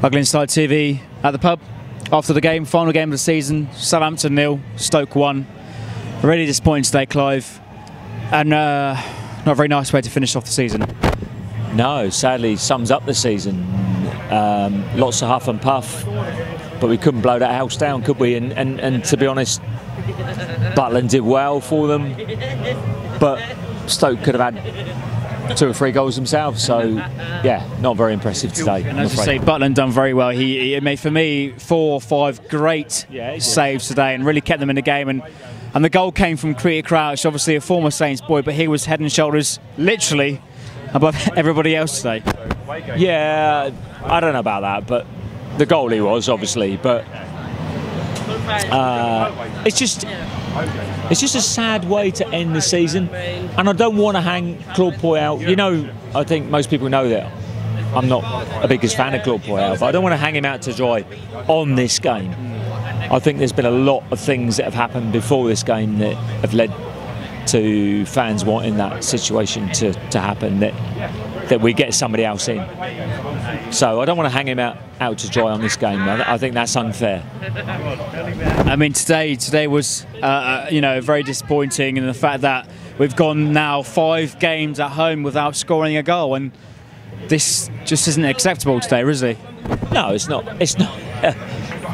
Ugly Inside TV at the pub after the game, final game of the season. Southampton 0, Stoke 1. Really disappointing today, Clive, and not a very nice way to finish off the season. No, sadly sums up the season. Lots of huff and puff, but we couldn't blow that house down, could we? And to be honest, Butland did well for them, but Stoke could have had 2 or 3 goals themselves. So yeah, not very impressive today. And as you say, Butland done very well. He made, for me, 4 or 5 great saves today and really kept them in the game. And the goal came from Creator Crouch, obviously a former Saints boy, but he was head and shoulders literally above everybody else today. Yeah, I don't know about that, but the goalie was obviously. But it's just a sad way to end the season, and I don't want to hang Claude Puel out. You know, I think most people know that I'm not a biggest fan of Claude Puel, but I don't want to hang him out to dry on this game. I think there's been a lot of things that have happened before this game that have led to fans wanting that situation to happen, that we get somebody else in. So I don't want to hang him out to dry on this game. I think that's unfair. I mean, today was you know, very disappointing in the fact that we've gone now 5 games at home without scoring a goal, and this just isn't acceptable today, is it? No, it's not. It's not.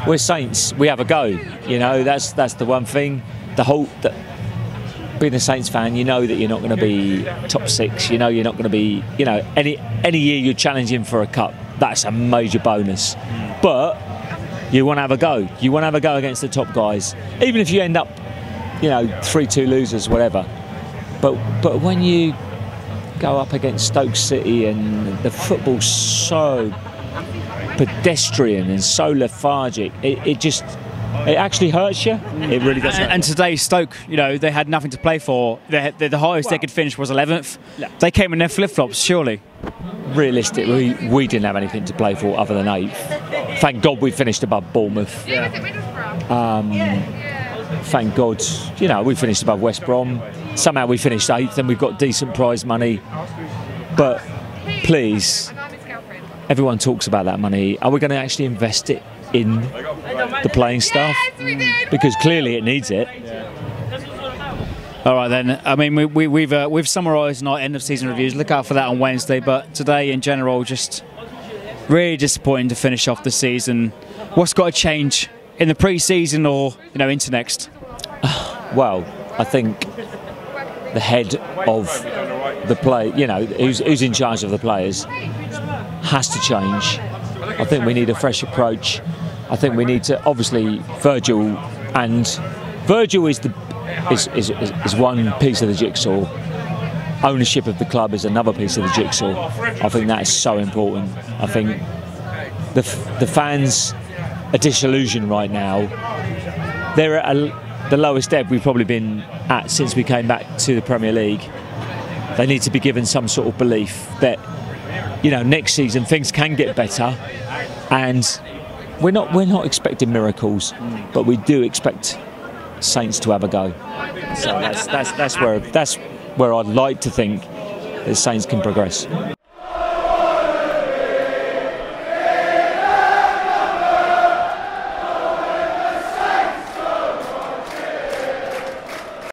We're Saints. We have a go. You know, that's the one thing. Being a Saints fan, you know that you're not going to be top 6. You know you're not going to be. You know, any year you're challenging for a cup, that's a major bonus. But you want to have a go. You want to have a go against the top guys, even if you end up, you know, 3-2 losers, whatever. But when you go up against Stoke City and the football's so pedestrian and so lethargic, it actually hurts you. It really does. And today, Stoke, you know, they had nothing to play for. The highest they could finish was 11th. They came in their flip-flops, surely. Realistically, we didn't have anything to play for other than 8th. Thank God we finished above Bournemouth. Thank God, you know, we finished above West Brom. Somehow we finished 8th and we've got decent prize money. But please, everyone talks about that money. Are we going to actually invest it in the playing staff? Because clearly it needs it. All right then. I mean, we've summarised in our end of season reviews. Look out for that on Wednesday. But today, in general, just really disappointing to finish off the season. What's got to change in the pre-season, or into next? Well, I think the head of the play, who's in charge of the players, has to change. I think we need a fresh approach. I think we need to, obviously, Virgil is one piece of the jigsaw. Ownership of the club is another piece of the jigsaw. I think that is so important. I think the fans are disillusioned right now. They're at the lowest ebb we've probably been at since we came back to the Premier League. They need to be given some sort of belief that, next season things can get better, and we're not expecting miracles, but we do expect Saints to have a go. So that's where I'd like to think that Saints can progress.